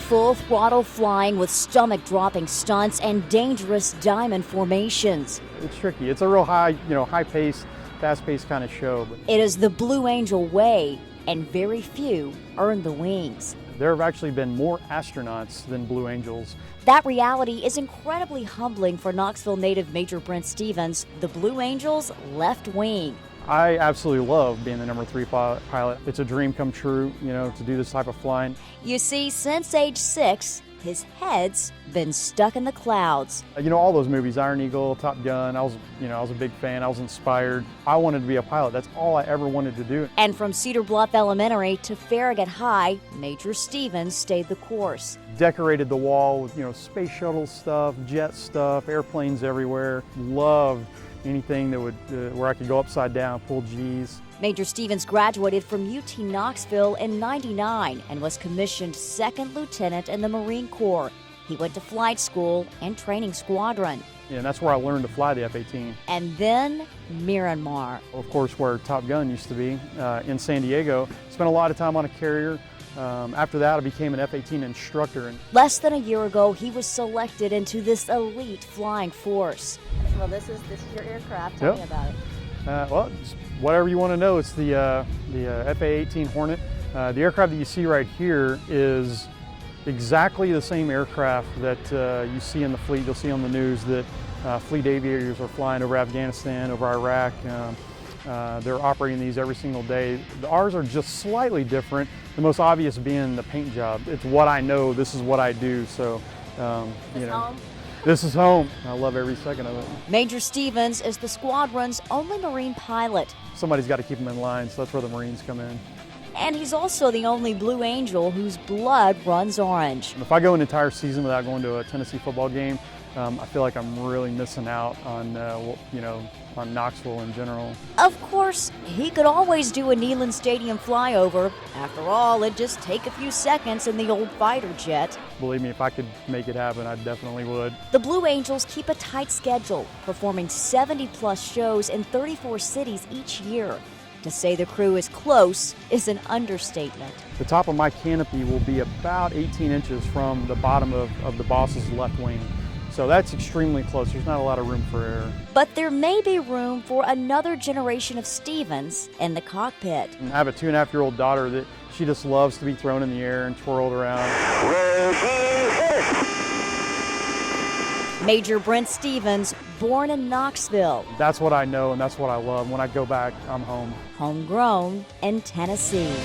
full throttle flying with stomach-dropping stunts and dangerous diamond formations. It's tricky. It's a real high-paced, fast-paced kind of show. But It is the Blue Angel way, and very few earn the wings. there have actually been more astronauts than Blue Angels. That reality is incredibly humbling for Knoxville native Major Brent Stevens, the Blue Angels' left wing. I absolutely love being the number 3 pilot. It's a dream come true, to do this type of flying. You see, since age 6, his head's been stuck in the clouds. All those movies, Iron Eagle, Top Gun, I was a big fan. I was inspired. I wanted to be a pilot. That's all I ever wanted to do. And from Cedar Bluff Elementary to Farragut High, Major Stevens stayed the course. Decorated the wall with, space shuttle stuff, jet stuff, airplanes everywhere. Loved anything that would, where I could go upside down, pull G's. Major Stevens graduated from UT Knoxville in '99 and was commissioned 2nd Lieutenant in the Marine Corps. He went to flight school and training squadron. And that's where I learned to fly the F-18. And then Miramar. Of course, where Top Gun used to be, in San Diego. Spent a lot of time on a carrier. After that, I became an F-18 instructor. Less than a year ago, he was selected into this elite flying force. Well, this is your aircraft. Tell me about it. Well, it's whatever you want to know. It's the FA-18 Hornet. The aircraft that you see right here is exactly the same aircraft that you see in the fleet. You'll see on the news that fleet aviators are flying over Afghanistan, over Iraq. They're operating these every single day. Ours are just slightly different, the most obvious being the paint job. It's what I know, this is what I do, so Home? This is home. I love every second of it. Major Stevens is the squadron's only Marine pilot. Somebody's got to keep them in line, so that's where the Marines come in. And he's also the only Blue Angel whose blood runs orange. If I go an entire season without going to a Tennessee football game, I feel like I'm really missing out on, on Knoxville in general. Of course, he could always do a Neyland Stadium flyover. After all, it'd just take a few seconds in the old fighter jet. Believe me, if I could make it happen, I definitely would. The Blue Angels keep a tight schedule, performing 70-plus shows in 34 cities each year. To say the crew is close is an understatement. The top of my canopy will be about 18 inches from the bottom of the boss's left wing. So that's extremely close. There's not a lot of room for error. But there may be room for another generation of Stevens in the cockpit. And I have a 2.5-year-old daughter that she just loves to be thrown in the air and twirled around. Major Brent Stevens, born in Knoxville. That's what I know and that's what I love. When I go back, I'm home. Homegrown in Tennessee.